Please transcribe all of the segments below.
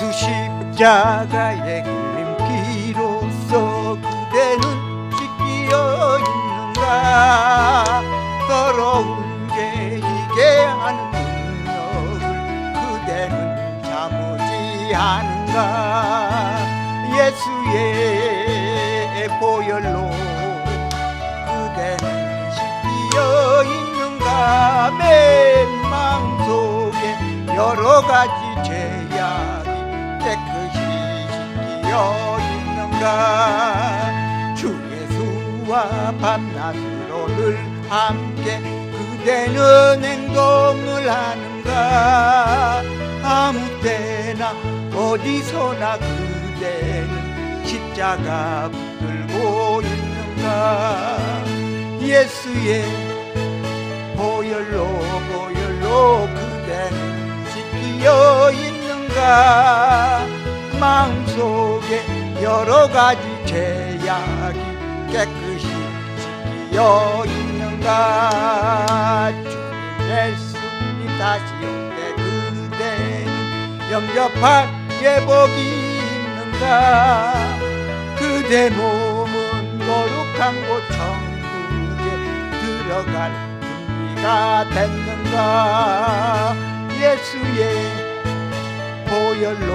예수 십자가의 흘린 피로써 그대는 씻기어 있는가? 더러운 죄이게 하는 능력을 그대는 참으지 않은가? 예수의 보혈로 그대는 씻기어 있는가? 맨 마음속에 여러 가지 죄악이 깨끗이 씻기어 있는가? 주 예수와 밤낮으로 늘 함께 그대는 행동을 하는가? 아무 때나 어디서나 그대는 십자가 붙들고 있는가? 예수의 보혈로 그대는 씻기어 있는가? 마음속에 여러 가지 죄악이 깨끗이 씻기어 있는가? 주님 예수님 다시 올 때 그대는 영접할 예복이 있는가? 그대 몸은 거룩한 곳 천국에 들어갈 준비가 됐는가? 예수의 보혈로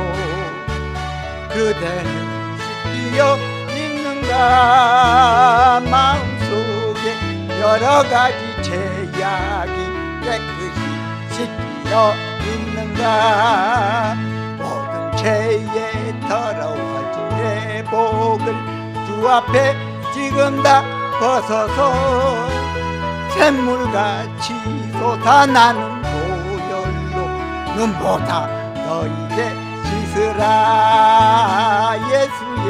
그대는 씻기어 있는가? 마음속에 여러 가지 죄악이 깨끗이 씻기어 있는가? 모든 죄에 더러워진 내 복을 주 앞에 지금 다 벗어서 샘물같이 솟아나는 보혈로 눈보다 더 이제 씻으라. 예수의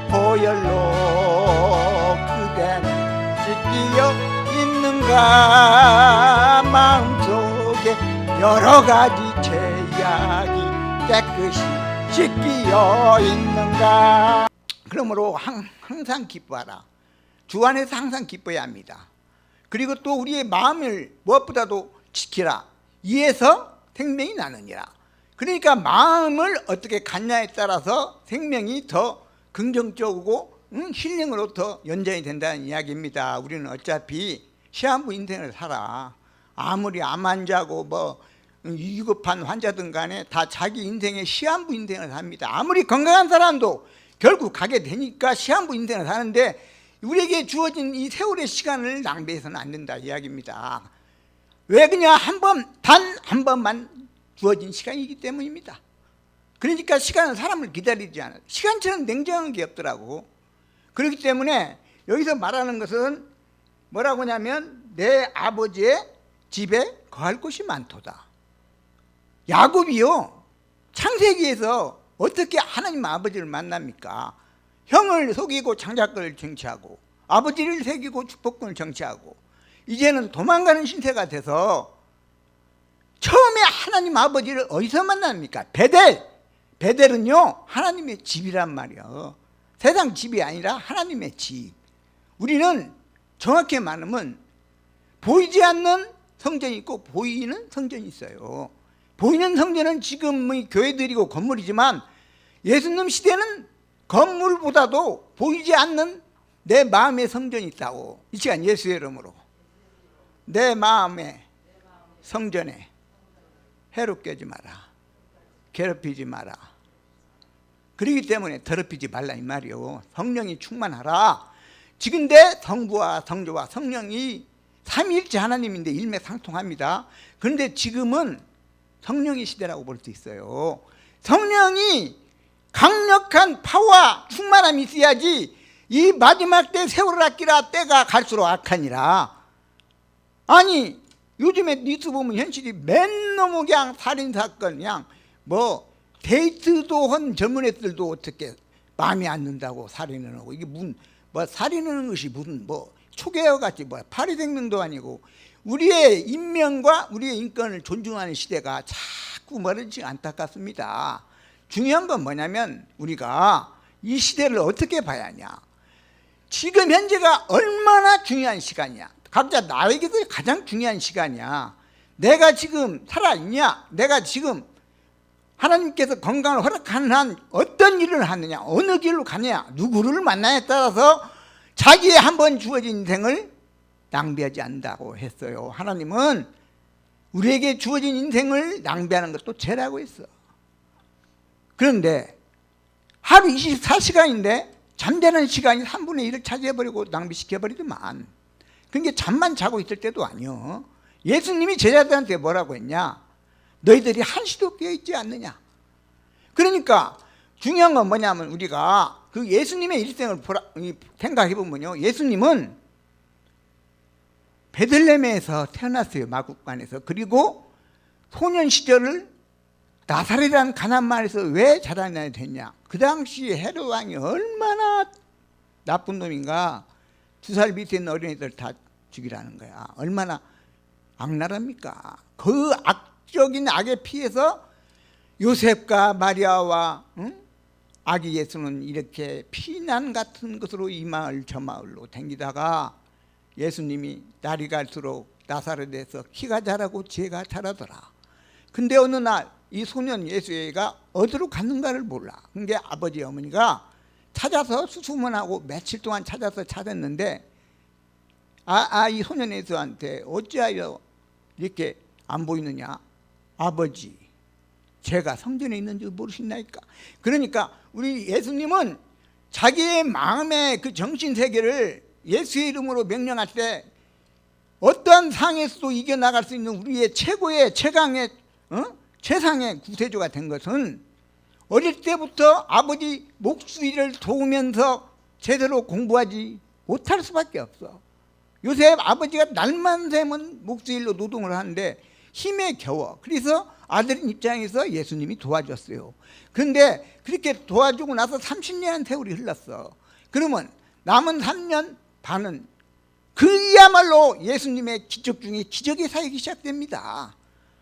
보혈로 그대는 씻기어 있는가? 마음속에 여러 가지 죄악이 깨끗이 씻기어 있는가? 그러므로 항상 기뻐하라. 주 안에서 항상 기뻐해야 합니다. 그리고 또 우리의 마음을 무엇보다도 지키라. 이에서 생명이 나느니라. 그러니까 마음을 어떻게 갖냐에 따라서 생명이 더 긍정적이고 힐링으로 더 연장이 된다는 이야기입니다. 우리는 어차피 시한부 인생을 살아. 아무리 암 환자고 뭐 위급한 환자든 간에 다 자기 인생의 시한부 인생을 삽니다. 아무리 건강한 사람도 결국 가게 되니까 시한부 인생을 사는데 우리에게 주어진 이 세월의 시간을 낭비해서는 안 된다 이야기입니다. 왜 그냥 단 한 번만 주어진 시간이기 때문입니다. 그러니까 시간은 사람을 기다리지 않아요. 시간처럼 냉정한 게 없더라고. 그렇기 때문에 여기서 말하는 것은 뭐라고 하냐면 내 아버지의 집에 거할 곳이 많도다. 야곱이요 창세기에서 어떻게 하나님 아버지를 만납니까? 형을 속이고 장자권을 정치하고 아버지를 속이고 축복권을 정치하고 이제는 도망가는 신세가 돼서 처음에 하나님 아버지를 어디서 만납니까? 베델은요 하나님의 집이란 말이에요. 세상 집이 아니라 하나님의 집. 우리는 정확히 말하면 보이지 않는 성전이 있고 보이는 성전이 있어요. 보이는 성전은 지금의 교회들이고 건물이지만 예수님 시대는 건물보다도 보이지 않는 내 마음의 성전이 있다고. 이 시간 예수의 이름으로 내 마음의 성전에 해롭게 하지 마라. 괴롭히지 마라. 그렇기 때문에 더럽히지 말라 이 말이요. 성령이 충만하라. 지금데 성부와 성조와 성령이 삼위일체 하나님인데 일맥상통합니다. 그런데 지금은 성령의 시대라고 볼 수 있어요. 성령이 강력한 파워와 충만함이 있어야지 이 마지막 때 세월을 아끼라 때가 갈수록 악하니라. 아니 요즘에 뉴스 보면 현실이 맨 너무 그냥 살인사건 그냥 뭐 데이트도 한 젊은 애들도 어떻게 마음에 안 든다고 살인을 하고 이게 무슨 뭐 살인하는 것이 무슨 뭐 초계어같이 뭐 파리생명도 아니고 우리의 인명과 우리의 인권을 존중하는 시대가 자꾸 멀어지지 안타깝습니다. 중요한 건 뭐냐면 우리가 이 시대를 어떻게 봐야 하냐. 지금 현재가 얼마나 중요한 시간이야. 각자 나에게도 가장 중요한 시간이야. 내가 지금 살아있냐, 내가 지금 하나님께서 건강을 허락하는 한 어떤 일을 하느냐, 어느 길로 가느냐, 누구를 만나냐에 따라서 자기의 한 번 주어진 인생을 낭비하지 않는다고 했어요. 하나님은 우리에게 주어진 인생을 낭비하는 것도 죄라고 했어. 그런데 하루 24시간인데 잠자는 시간이 3분의 1을 차지해버리고 낭비시켜버리더만. 그러니까 잠만 자고 있을 때도 아니요. 예수님이 제자들한테 뭐라고 했냐? 너희들이 한시도 깨어있지 않느냐. 그러니까 중요한 건 뭐냐면 우리가 그 예수님의 일생을 생각해보면요, 예수님은 베들레헴에서 태어났어요. 마국간에서. 그리고 소년 시절을 나사렛이라는 가나안 마을에서 왜 자라나야 됐냐? 그 당시 헤롯 왕이 얼마나 나쁜 놈인가. 2살 밑에 있는 어린이들 다 죽이라는 거야. 얼마나 악랄합니까? 그 악적인 악에 피해서 요셉과 마리아와 아기 예수는 이렇게 피난 같은 것으로 이 마을 저 마을로 댕기다가 예수님이 날이 갈수록 나사렛에서 키가 자라고 지혜가 자라더라. 근데 어느 날 이 소년 예수가 어디로 갔는가를 몰라. 그게 아버지 어머니가 찾아서 수소문하고 며칠 동안 찾았는데 이 소년 예수한테 어찌하여 이렇게 안 보이느냐? 아버지, 제가 성전에 있는 줄 모르시나이까? 그러니까 우리 예수님은 자기의 마음의 그 정신세계를 예수의 이름으로 명령할 때 어떠한 상에서도 이겨나갈 수 있는 우리의 최고의 최강의 최상의 구세주가 된 것은 어릴 때부터 아버지 목수일을 도우면서 제대로 공부하지 못할 수밖에 없어. 요새 아버지가 날만 새면 목수일로 노동을 하는데 힘에 겨워. 그래서 아들인 입장에서 예수님이 도와줬어요. 그런데 그렇게 도와주고 나서 30년 세월이 흘렀어. 그러면 남은 3년 반은 그야말로 예수님의 기적 중에 기적의 사역이 시작됩니다.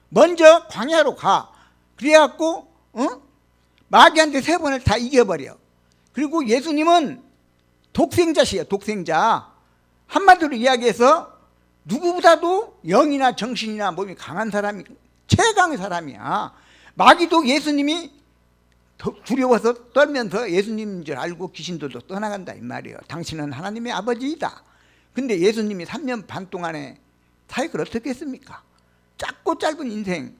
먼저 광야로 가. 그래갖고 마귀한테 3번을 다 이겨버려. 그리고 예수님은 독생자시에요. 독생자. 한마디로 이야기해서 누구보다도 영이나 정신이나 몸이 강한 사람이, 최강의 사람이야. 마귀도 예수님이 두려워서 떨면서 예수님인 줄 알고 귀신들도 떠나간다 이 말이에요. 당신은 하나님의 아버지이다. 근데 예수님이 3년 반 동안에 사역을 어떻게 했습니까? 짧고 짧은 인생.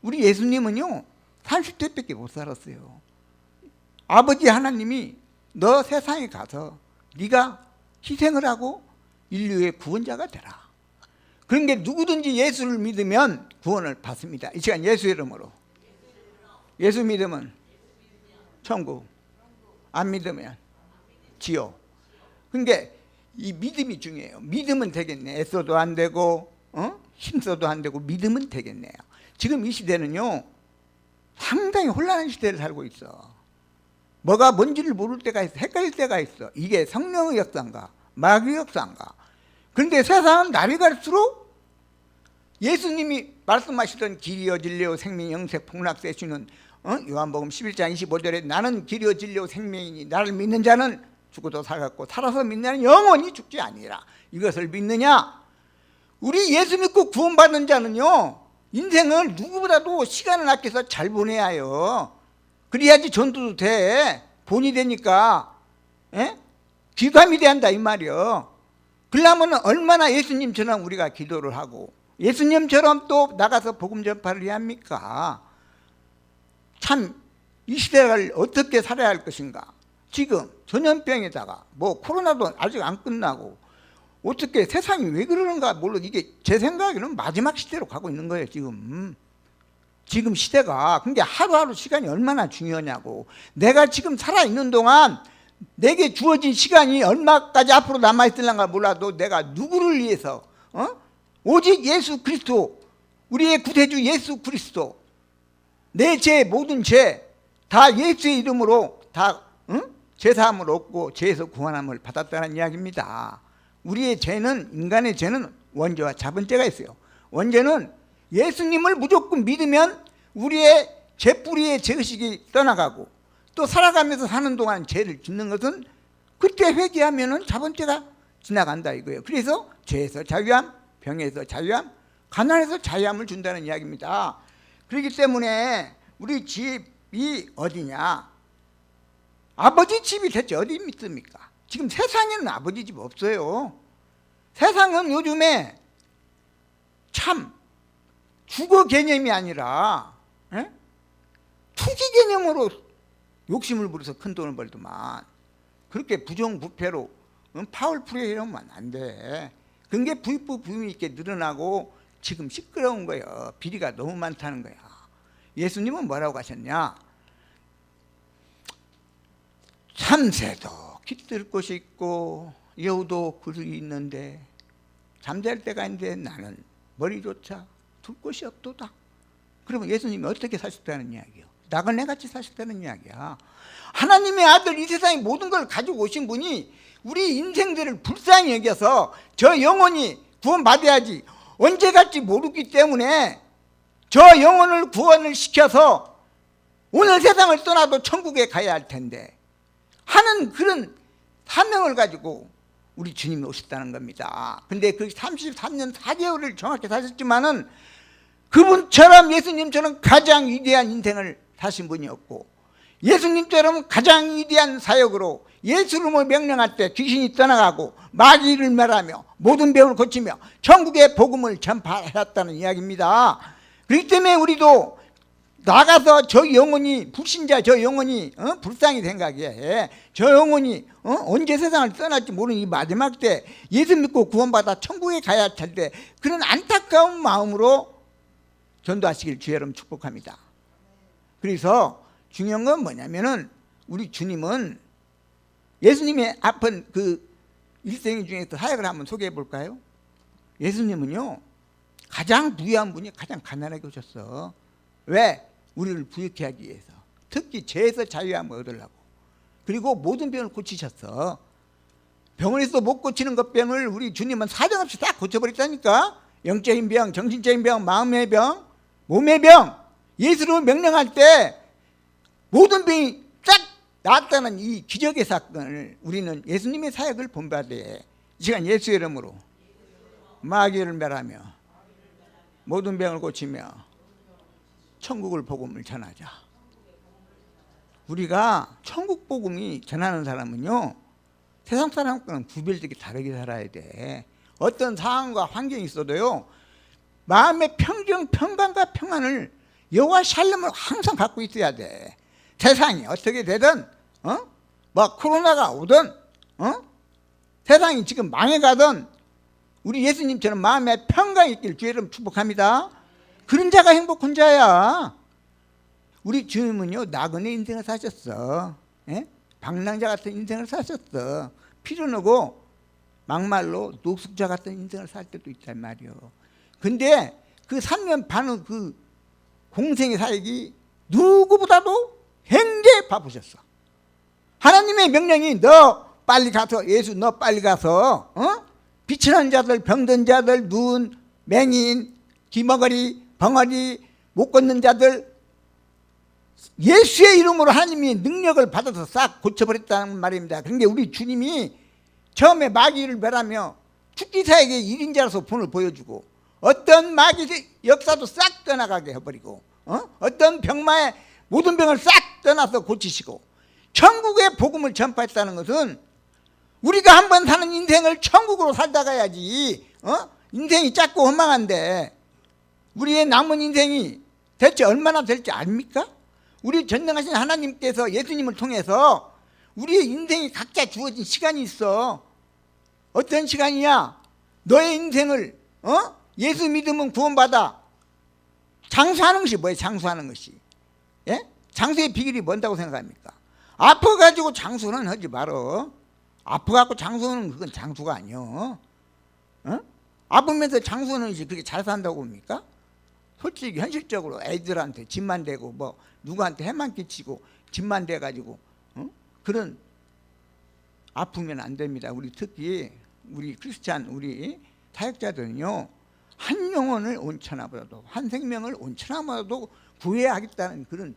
우리 예수님은요 30대밖에 못 살았어요. 아버지 하나님이 너 세상에 가서 네가 희생을 하고 인류의 구원자가 되라. 그런 게 누구든지 예수를 믿으면 구원을 받습니다. 이 시간 예수 이름으로. 예수 믿으면 천국, 안 믿으면 지옥. 그러니까 이 믿음이 중요해요. 믿으면 되겠네. 애써도 안 되고 힘써도 안 되고 믿으면 되겠네요. 지금 이 시대는요 상당히 혼란한 시대를 살고 있어. 뭐가 뭔지를 모를 때가 있어. 헷갈릴 때가 있어. 이게 성령의 역사인가 마귀의 역사인가. 그런데 세상은 날이 갈수록 예수님이 말씀하시던 길이요 진리요 생명 영생 복락세 주는 요한복음 11장 25절에 나는 길이요 진리요 생명이니 나를 믿는 자는 죽어도 살았고 살아서 믿는 자는 영원히 죽지 아니라. 이것을 믿느냐? 우리 예수 믿고 구원받는 자는요 인생을 누구보다도 시간을 아껴서 잘 보내야 해요. 그래야지 전도도 돼. 본이 되니까 귀감이 돼야 한다 이 말이요. 그러려면 얼마나 예수님처럼 우리가 기도를 하고 예수님처럼 또 나가서 복음 전파를 해야 합니까? 참 이 시대를 어떻게 살아야 할 것인가. 지금 전염병에다가 뭐 코로나도 아직 안 끝나고 어떻게 세상이 왜 그러는가 몰라. 이게 제 생각에는 마지막 시대로 가고 있는 거예요 지금 시대가. 그러니까 하루하루 시간이 얼마나 중요하냐고. 내가 지금 살아있는 동안 내게 주어진 시간이 얼마까지 앞으로 남아있을런가 몰라도 내가 누구를 위해서 오직 예수 그리스도, 우리의 구세주 예수 그리스도, 내 죄 모든 죄 다 예수의 이름으로 다 죄사함을 얻고 죄에서 구원함을 받았다는 이야기입니다. 우리의 죄는, 인간의 죄는 원죄와 자본죄가 있어요. 원죄는 예수님을 무조건 믿으면 우리의 죄뿌리의 죄의식이 떠나가고 또 살아가면서 사는 동안 죄를 짓는 것은 그때 회개하면 자본죄가 지나간다 이거예요. 그래서 죄에서 자유함, 병에서 자유함, 가난에서 자유함을 준다는 이야기입니다. 그렇기 때문에 우리 집이 어디냐? 아버지 집이 대체 어디 있습니까? 지금 세상에는 아버지 집 없어요. 세상은 요즘에 참 주거 개념이 아니라 투기 개념으로 욕심을 부려서 큰 돈을 벌더만. 그렇게 부정부패로 파울풀이 이러면 안 돼. 그게 부익부 부임이 있게 늘어나고 지금 시끄러운 거예요. 비리가 너무 많다는 거야. 예수님은 뭐라고 하셨냐? 참새도 깃들 곳이 있고 여우도 굴이 있는데 잠잘 때가 있는데 나는 머리조차 둘 곳이 없도다. 그러면 예수님이 어떻게 사셨다는 이야기요? 나그네같이 사셨다는 이야기야. 하나님의 아들 이 세상에 모든 걸 가지고 오신 분이 우리 인생들을 불쌍히 여겨서 저 영혼이 구원받아야지 언제 갈지 모르기 때문에 저 영혼을 구원을 시켜서 오늘 세상을 떠나도 천국에 가야 할 텐데 하는 그런 사명을 가지고 우리 주님이 오셨다는 겁니다. 근데 그 33년 4개월을 정확히 사셨지만은 그분처럼 예수님처럼 가장 위대한 인생을 사신 분이 없고 예수님처럼 가장 위대한 사역으로 예수님을 명령할 때 귀신이 떠나가고 마귀를 멸하며 모든 병을 고치며 천국의 복음을 전파하셨다는 이야기입니다. 그렇기 때문에 우리도 나가서 저 영혼이 불신자 저 영혼이 불쌍히 생각해. 저 영혼이 언제 세상을 떠날지 모르는 이 마지막 때 예수 믿고 구원받아 천국에 가야 할 텐데 그런 안타까운 마음으로 전도하시길 주의 이름 축복합니다. 그래서 중요한 건 뭐냐면은 우리 주님은 예수님의 아픈 그 일생 중에서 사역을 한번 소개해 볼까요? 예수님은요 가장 부유한 분이 가장 가난하게 오셨어. 왜? 우리를 부유케 하기 위해서. 특히 죄에서 자유함을 얻으려고. 그리고 모든 병을 고치셨어. 병원에서 못 고치는 것 병을 우리 주님은 사정없이 다 고쳐버렸다니까. 영적인 병, 정신적인 병, 마음의 병, 몸의 병. 예수로 명령할 때 모든 병이 딱 나았다는 이 기적의 사건을 우리는 예수님의 사역을 본받아야 돼. 이 시간 예수의 이름으로 마귀를 멸하며 모든 병을 고치며 천국을 복음을 전하자. 우리가 천국 복음이 전하는 사람은요 세상 사람과는 구별되게 다르게 살아야 돼. 어떤 상황과 환경이 있어도요 마음의 평강과 평안을 여호와 샬롬을 항상 갖고 있어야 돼. 세상이 어떻게 되든 뭐 코로나가 오든 세상이 지금 망해가든 우리 예수님처럼 마음에 평강이 있길 주의 이름 축복합니다. 그런 자가 행복한 자야. 우리 주님은요 나그네 인생을 사셨어. 방랑자 같은 인생을 사셨어. 피로나고 막말로 노숙자 같은 인생을 살 때도 있단 말이요. 근데 그 3년 반의 그 공생의 사역이 누구보다도 굉장히 바쁘셨어. 하나님의 명령이 너 빨리 가서 예수 너 빨리 가서 비천한 자들 병든 자들 눈 맹인 귀머거리 벙어리 못 걷는 자들 예수의 이름으로 하나님이 능력을 받아서 싹 고쳐버렸다는 말입니다. 그런데 우리 주님이 처음에 마귀를 멸하며 축기사에게 1인자로서 본을 보여주고 어떤 마귀 역사도 싹 떠나가게 해버리고 어떤 병마에 모든 병을 싹 떠나서 고치시고 천국의 복음을 전파했다는 것은 우리가 한번 사는 인생을 천국으로 살다 가야지. 인생이 짧고 허망한데 우리의 남은 인생이 대체 얼마나 될지 압니까? 우리 전능하신 하나님께서 예수님을 통해서 우리의 인생이 각자 주어진 시간이 있어. 어떤 시간이냐? 너의 인생을 예수 믿으면 구원받아. 장수하는 것이 뭐예요? 장수하는 것이. 예? 장수의 비결이 뭔다고 생각합니까? 아파가지고 장수는 하지 말어. 아파갖고 장수는 그건 장수가 아니여. 아프면서 장수는 그렇게 잘 산다고 봅니까? 솔직히 현실적으로 애들한테 집만 대고 뭐 누구한테 해만 끼치고 집만 대가지고 그런 아프면 안 됩니다. 우리 특히 우리 크리스찬 우리 사역자들은요 한 영혼을 온 천하보다도 한 생명을 온 천하보다도 구해야 하겠다는 그런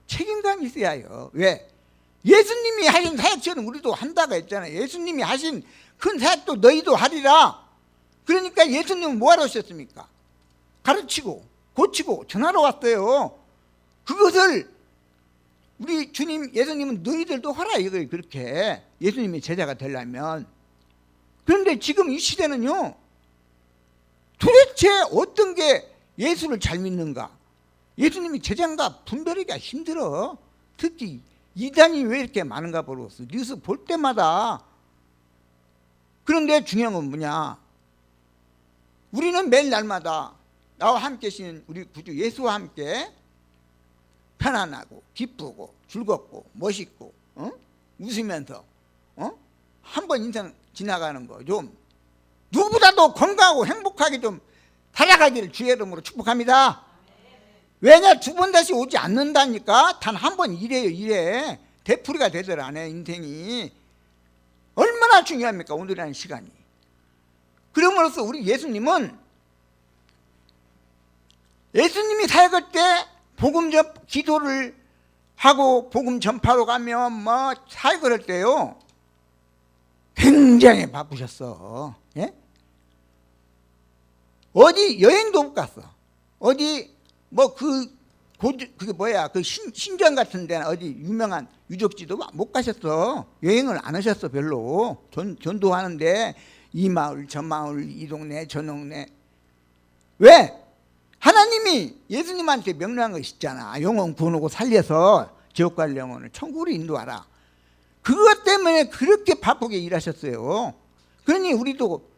책임감이 있어야 해요. 왜? 예수님이 하신 사역처럼 우리도 한다고 했잖아요. 예수님이 하신 큰 사역도 너희도 하리라. 그러니까 예수님은 뭐하러 오셨습니까? 가르치고 고치고 전하러 왔어요. 그것을 우리 주님 예수님은 너희들도 하라 이거예요. 그렇게 예수님이 제자가 되려면. 그런데 지금 이 시대는요, 도대체 어떤 게 예수를 잘 믿는가, 예수님이 제자인가 분별하기가 힘들어. 특히 이단이 왜 이렇게 많은가 모르겠어. 뉴스 볼 때마다. 그런데 중요한 건 뭐냐, 우리는 매일 날마다 나와 함께 계신 우리 구주 예수와 함께 편안하고 기쁘고 즐겁고 멋있고 웃으면서 한 번 인생 지나가는 거 좀 누구보다도 건강하고 행복하게 좀 살아가기를 주의 이름으로 축복합니다. 왜냐, 두 번 다시 오지 않는다니까. 단 한 번 이래요. 이래 되풀이가 되더라 안 해. 인생이 얼마나 중요합니까, 오늘이라는 시간이. 그럼으로써 우리 예수님은, 예수님이 사역할 때 복음 전 기도를 하고 복음 전파로 가면 뭐 사역을 할 때요 굉장히 바쁘셨어. 예? 어디 여행도 못 갔어. 어디 뭐 그게 뭐야, 그 신전 같은 데나 어디 유명한 유적지도 못 가셨어. 여행을 안 하셨어. 별로. 전도하는데 이 마을 저 마을 이 동네 저 동네. 왜? 하나님이 예수님한테 명령한 것이 있잖아. 영혼 구원하고 살려서 지옥 갈 영혼을 천국으로 인도하라. 그것 때문에 그렇게 바쁘게 일하셨어요. 그러니 우리도,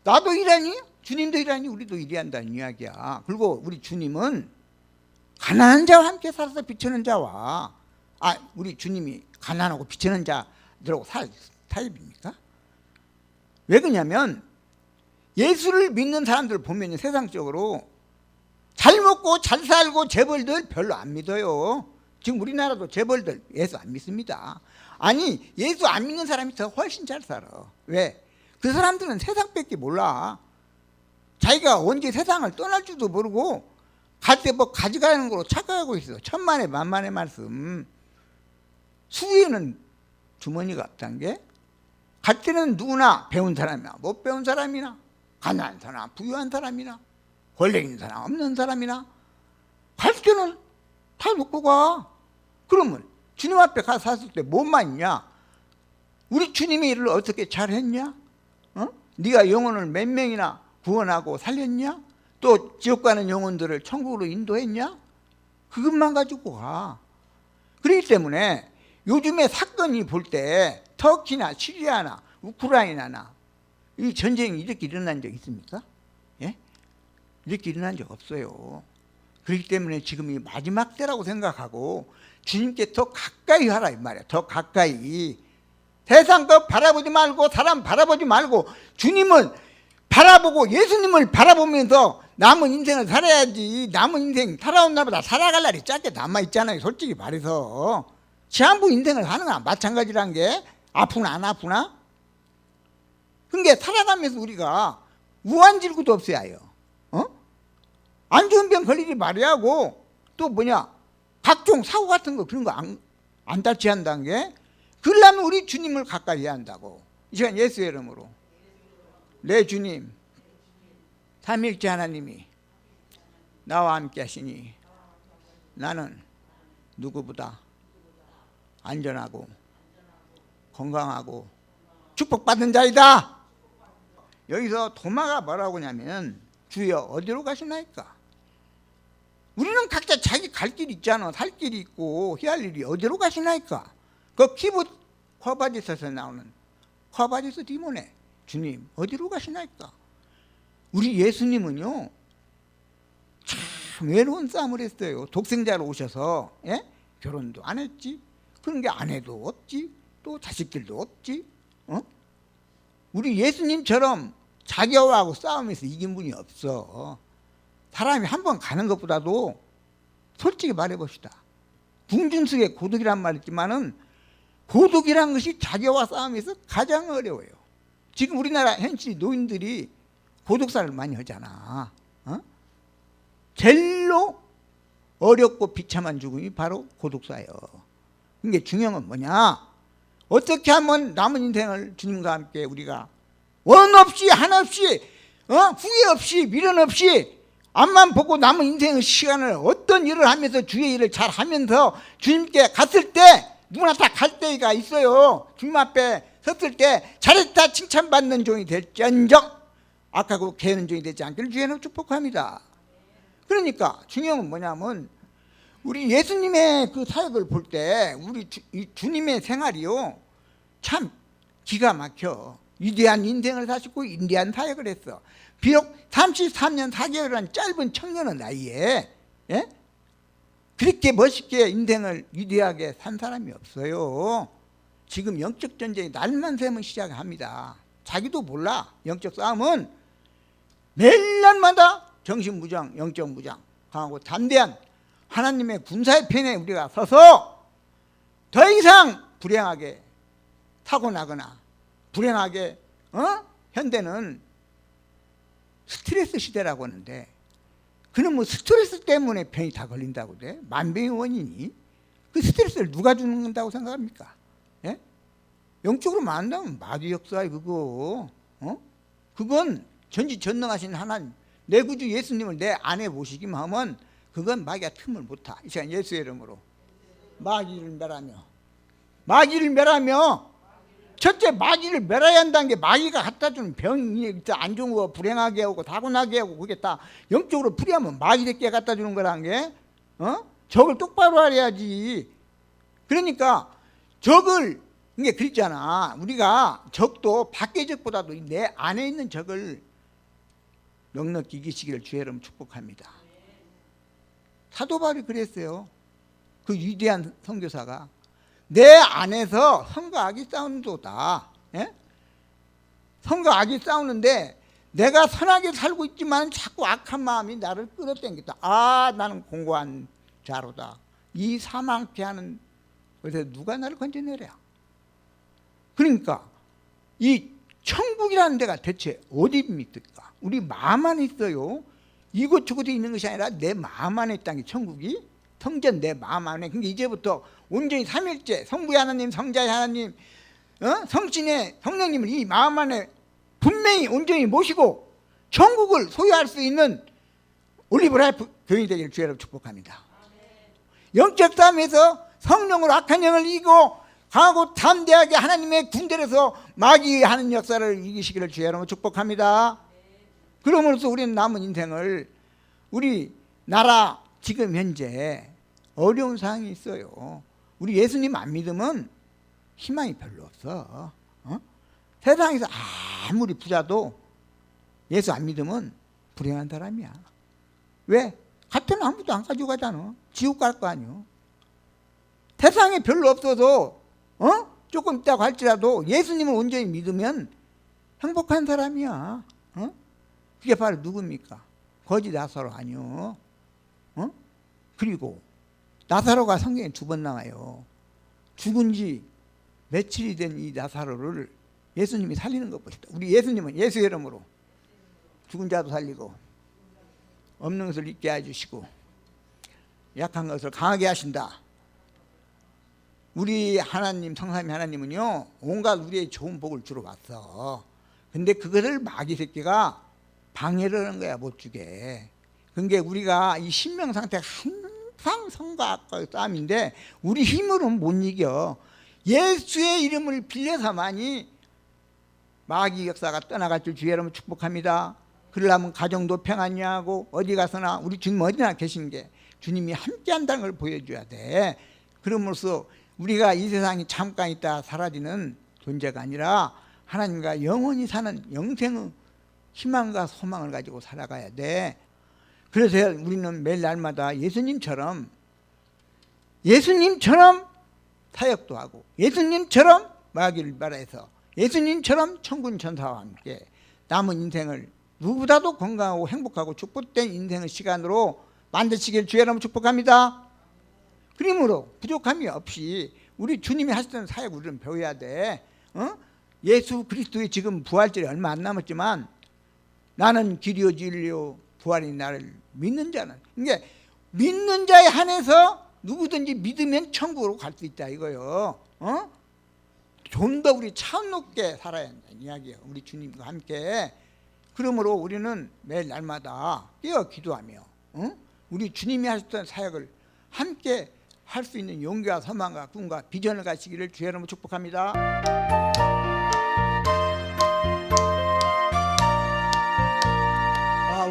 나도 일하니 주님도 일하니 우리도 일해야 한다는 이야기야. 그리고 우리 주님은 가난한 자와 함께 살아서 비천한 자와, 우리 주님이 가난하고 비천한 자들하고 타입입니까? 왜 그러냐면, 예수를 믿는 사람들 보면 세상적으로 잘 먹고 잘 살고 재벌들 별로 안 믿어요. 지금 우리나라도 재벌들 예수 안 믿습니다. 아니, 예수 안 믿는 사람이 더 훨씬 잘 살아. 왜? 그 사람들은 세상밖에 몰라. 자기가 언제 세상을 떠날 줄도 모르고 갈 때 뭐 가져가는 거로 착각하고 있어. 천만의 만만의 말씀. 수위에는 주머니가 없다는 게, 갈 때는 누구나 배운 사람이나 못 배운 사람이나 가난한 사람 부유한 사람이나 권력 있는 사람 없는 사람이나 갈 때는 다 놓고 가. 그러면 주님 앞에 가서 샀을 때 뭐만 있냐? 우리 주님의 일을 어떻게 잘했냐? 네가 영혼을 몇 명이나 구원하고 살렸냐? 또 지옥 가는 영혼들을 천국으로 인도했냐? 그것만 가지고 가. 그렇기 때문에 요즘에 사건이 볼 때 터키나 시리아나 우크라이나나 이 전쟁이 이렇게 일어난 적 있습니까? 예? 이렇게 일어난 적 없어요. 그렇기 때문에 지금이 마지막 때라고 생각하고 주님께 더 가까이 하라 이 말이야. 더 가까이. 세상 거 바라보지 말고 사람 바라보지 말고 주님을 바라보고 예수님을 바라보면서 남은 인생을 살아야지. 남은 인생 살아온 날보다 살아갈 날이 짧게 남아있잖아요. 솔직히 말해서 시한부 인생을 사는 거나 마찬가지란 게, 아프나 안 아프나? 그러니까 살아가면서 우리가 우환질구도 없어야 해요. 안 좋은 병 걸리지 말아야 하고, 또 뭐냐, 각종 사고 같은 거 그런 거 안 닿지 한다는 게, 그러려면 우리 주님을 가까이 해야 한다고. 이 시간 예수의 이름으로, 내 주님 삼위일체 하나님이 나와 함께 하시니 나는 누구보다 안전하고 건강하고 축복받은 자이다. 여기서 도마가 뭐라고 하냐면, 주여 어디로 가시나이까? 우리는 각자 자기 갈 길이 있잖아. 살 길이 있고 해야 할 일이 어디로 가시나이까? 그 키보드 커바디스에서 나오는 커바디스 디모네, 주님 어디로 가시나이까? 우리 예수님은요 참 외로운 싸움을 했어요. 독생자로 오셔서, 예? 결혼도 안 했지, 그런 게 아내도 없지, 또 자식들도 없지. 우리 예수님처럼 자기하고 싸움에서 이긴 분이 없어. 사람이 한 번 가는 것보다도 솔직히 말해봅시다. 궁중석의 고독이란 말 있지만은 고독이란 것이 자기와 싸움에서 가장 어려워요. 지금 우리나라 현실 노인들이 고독사를 많이 하잖아. 제일로 어렵고 비참한 죽음이 바로 고독사예요. 그러니까 중요한 건 뭐냐? 어떻게 하면 남은 인생을 주님과 함께 우리가 원 없이 한 없이 후회 없이 미련 없이 앞만 보고 남은 인생의 시간을 어떤 일을 하면서 주의 일을 잘 하면서 주님께 갔을 때 누구나 다 갈 때가 있어요. 주님 앞에 섰을 때 잘했다 칭찬받는 종이 될지언정 악하고 게으른 종이 되지 않기를 주의는 축복합니다. 그러니까 중요한 건 뭐냐면 우리 예수님의 그 사역을 볼 때 우리 주님의 생활이요 참 기가 막혀. 위대한 인생을 사시고 인대한 사역을 했어. 비록 33년 4개월이라는 짧은 청년의 나이에 그렇게 멋있게 인생을 위대하게 산 사람이 없어요. 지금 영적 전쟁이 날만 새면 시작합니다. 자기도 몰라. 영적 싸움은 매일날마다 정신무장, 영적 무장 강하고 담대한 하나님의 군사의 편에 우리가 서서 더 이상 불행하게 타고나거나 불행하게 현대는 스트레스 시대라고 하는데 그는 뭐 스트레스 때문에 병이 다 걸린다고 돼? 만병의 원인이 그 스트레스를 누가 주는다고 생각합니까? 예? 영적으로 말한다면 마귀 역사에 그거 그건 전지전능하신 하나님 내 구주 예수님을 내 안에 모시기만 하면 그건 마귀가 틈을 못타. 이 시간 예수의 이름으로 마귀를 멸하며 첫째 마귀를 멸해야 한다는 게 마귀가 갖다 주는 병이 안 좋은 거 불행하게 하고 다곤하게 하고 그게 다 영적으로 풀이하면 마귀 새끼가 갖다 주는 거라는 게 적을 똑바로 알아야지. 그러니까 적을 이게 그랬잖아. 우리가 적도 밖의 적보다도 내 안에 있는 적을 넉넉히 이기시기를 주의 이름 축복합니다. 사도 바울이 그랬어요. 그 위대한 선교사가 내 안에서 선과 악이 싸우는도다. 예? 선과 악이 싸우는데 내가 선하게 살고 있지만 자꾸 악한 마음이 나를 끌어당긴다. 아, 나는 공고한 자로다. 이 사망케 하는 것에서 누가 나를 건져내랴. 그러니까 이 천국이라는 데가 대체 어디입니까? 우리 마음 안에 있어요. 이곳저곳에 있는 것이 아니라 내 마음 안에 있다는 게 천국이. 성전 내 마음 안에. 그러니까 이제부터 온전히 삼일째 성부의 하나님, 성자의 하나님, 성신의 성령님을 이 마음 안에 분명히 온전히 모시고 천국을 소유할 수 있는 올리브라이프 교인이 되기를 주의로 축복합니다. 영적 싸움에서 성령으로 악한 영을 이기고 강하고 담대하게 하나님의 군대에서 마귀의 하는 역사를 이기시기를 주의로 축복합니다. 그러므로써 우리는 남은 인생을 우리 나라 지금 현재 어려운 상황이 있어요. 우리 예수님 안 믿으면 희망이 별로 없어. 세상에서 아무리 부자도 예수 안 믿으면 불행한 사람이야. 왜? 같은 아무도 안 가지고 가잖아. 지옥 갈 거 아니야. 세상에 별로 없어도 조금 있다고 할지라도 예수님을 온전히 믿으면 행복한 사람이야. 그게 바로 누굽니까? 거지 나사로 아니요. 그리고 나사로가 성경에 2번 나와요. 죽은 지 며칠이 된 이 나사로를 예수님이 살리는 것 보시다. 우리 예수님은 예수의 이름으로 죽은 자도 살리고 없는 것을 있게 해주시고 약한 것을 강하게 하신다. 우리 하나님, 성삼위 하나님은요 온갖 우리의 좋은 복을 주러 왔어. 근데 그거를 마귀 새끼가 방해를 하는 거야. 못 주게. 그게 우리가 이 신명 상태가 항상 성과 악과의 싸움인데 우리 힘으로는 못 이겨. 예수의 이름을 빌려서만이 마귀 역사가 떠나갈 줄 주의 이름을 축복합니다. 그러려면 가정도 평안히 하고 어디 가서나 우리 주님 어디나 계신 게 주님이 함께 한다는 걸 보여줘야 돼. 그러므로써 우리가 이 세상이 잠깐 있다 사라지는 존재가 아니라 하나님과 영원히 사는 영생의 희망과 소망을 가지고 살아가야 돼. 그래서 우리는 매일 날마다 예수님처럼 사역도 하고 예수님처럼 마귀를 멸해서 예수님처럼 천군 천사와 함께 남은 인생을 누구보다도 건강하고 행복하고 축복된 인생의 시간으로 만드시길 주의 이름으로 축복합니다. 그러므로 부족함이 없이 우리 주님이 하시던 사역 우리는 배워야 돼. 예수 그리스도의 지금 부활절이 얼마 안 남았지만 나는 길이요 진리요 부활인 나를 믿는 자는, 그러니까 믿는 자에 한해서 누구든지 믿으면 천국으로 갈 수 있다 이거요. 좀 더 우리 차원 높게 살아야 한다는 이야기예요. 우리 주님과 함께 그러므로 우리는 매일 날마다 깨어 기도하며 우리 주님이 하셨던 사역을 함께 할 수 있는 용기와 소망과 꿈과 비전을 가지기를 주의 이름으로 축복합니다.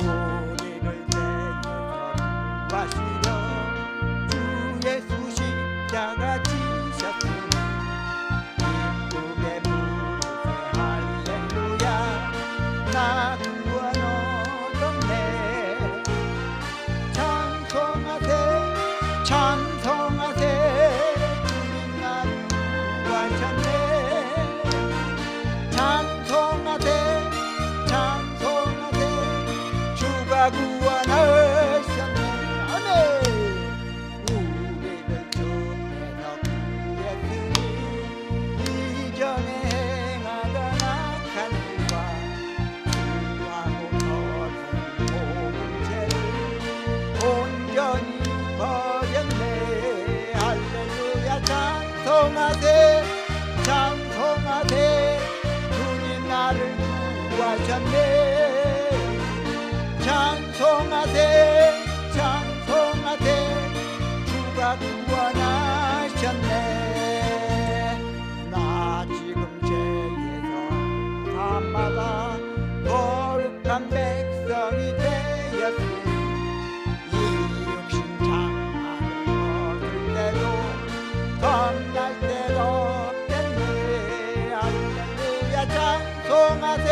우리를 대해서 구하시려 주 예수 십자가 지셨으니 기쁘게 부르세 할렐루야 나 구원 얻었네. 찬송하세 찬송하세 주님 나를 구하셨네. 찬송하세 찬송하세 주가 구원하셨네. 아멘. 우리를 주께서 구했으니 이전에 행하던 악한 일과 수하고 더러운 죄를 온전히 버렸네. 할렐루야 찬송하세 찬송하세 주님 나를 구하셨네. 찬송하세 찬송하세 주가 구원하셨네. 나 지금 죄에서 밤마다 거룩한 백성이 되었으니 이 육신 장막을 벗을 때도 겁날 때도 없겠네. 할렐루야 찬송하세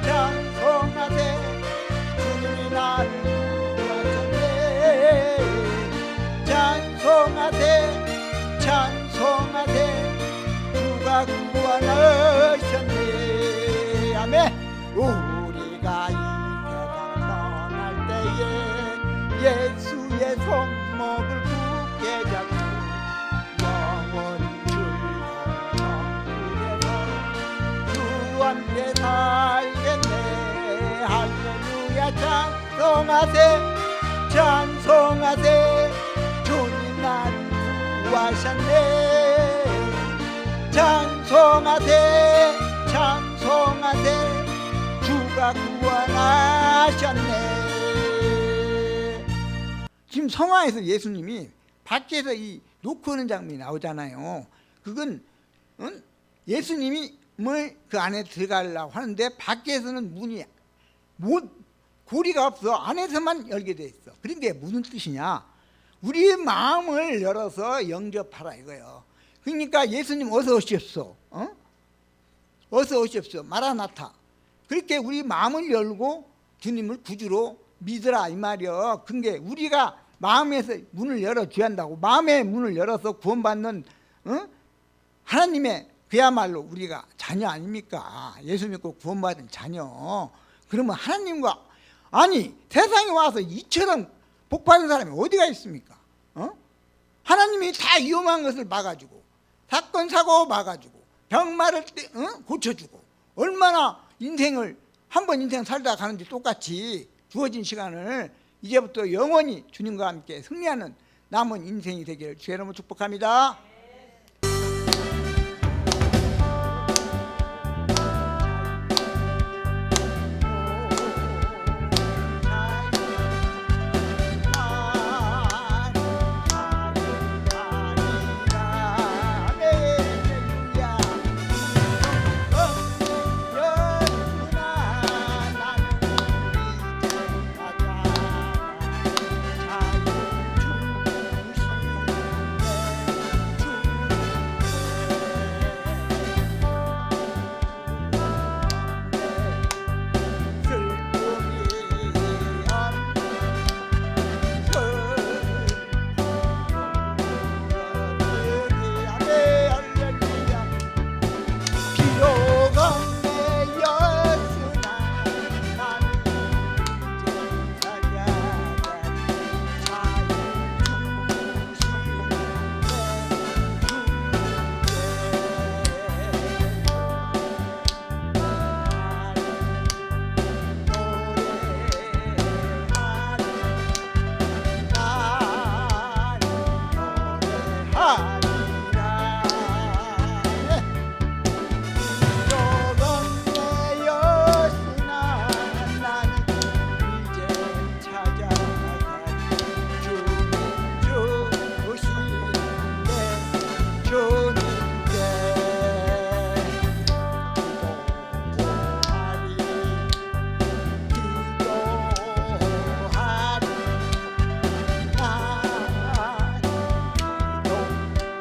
찬송하세 주님이 나를 구하셨네. 찬송하세 찬송하세 주가 구원하셨네. 아멘. 우리가 이 세상 떠날 때에 예수의 손목을 굳게 잡고 영원히 즐거운 천국에서 주 함께 살겠네. 할렐루야 찬송하세 찬송하세 주님 나를 구하셨네. 찬송하세 찬송하세 주가 구원하셨네. 지금 성화에서 예수님이 밖에서 이 놓고 오는 장면이 나오잖아요. 그건 예수님이 그 안에 들어가려고 하는데 밖에서는 문이 고리가 없어. 안에서만 열게 돼 있어. 그런데 무슨 뜻이냐? 우리의 마음을 열어서 영접하라 이거예요. 그러니까 예수님 어서 오십시오. 어서 오십시오. 마라나타. 그렇게 우리 마음을 열고 주님을 구주로 믿으라 이 말이요. 그게 우리가 마음에서 문을 열어줘야 한다고. 마음의 문을 열어서 구원받는 하나님의 그야말로 우리가 자녀 아닙니까? 예수 믿고 구원받은 자녀. 그러면 하나님과 아니 세상에 와서 이처럼 복받은 사람이 어디가 있습니까? 하나님이 다 위험한 것을 막아주고 사건 사고 막아주고 병마를 고쳐주고 얼마나 인생을 한 번 인생 살다 가는지 똑같이 주어진 시간을 이제부터 영원히 주님과 함께 승리하는 남은 인생이 되기를 주의 이름으로 축복합니다.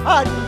하리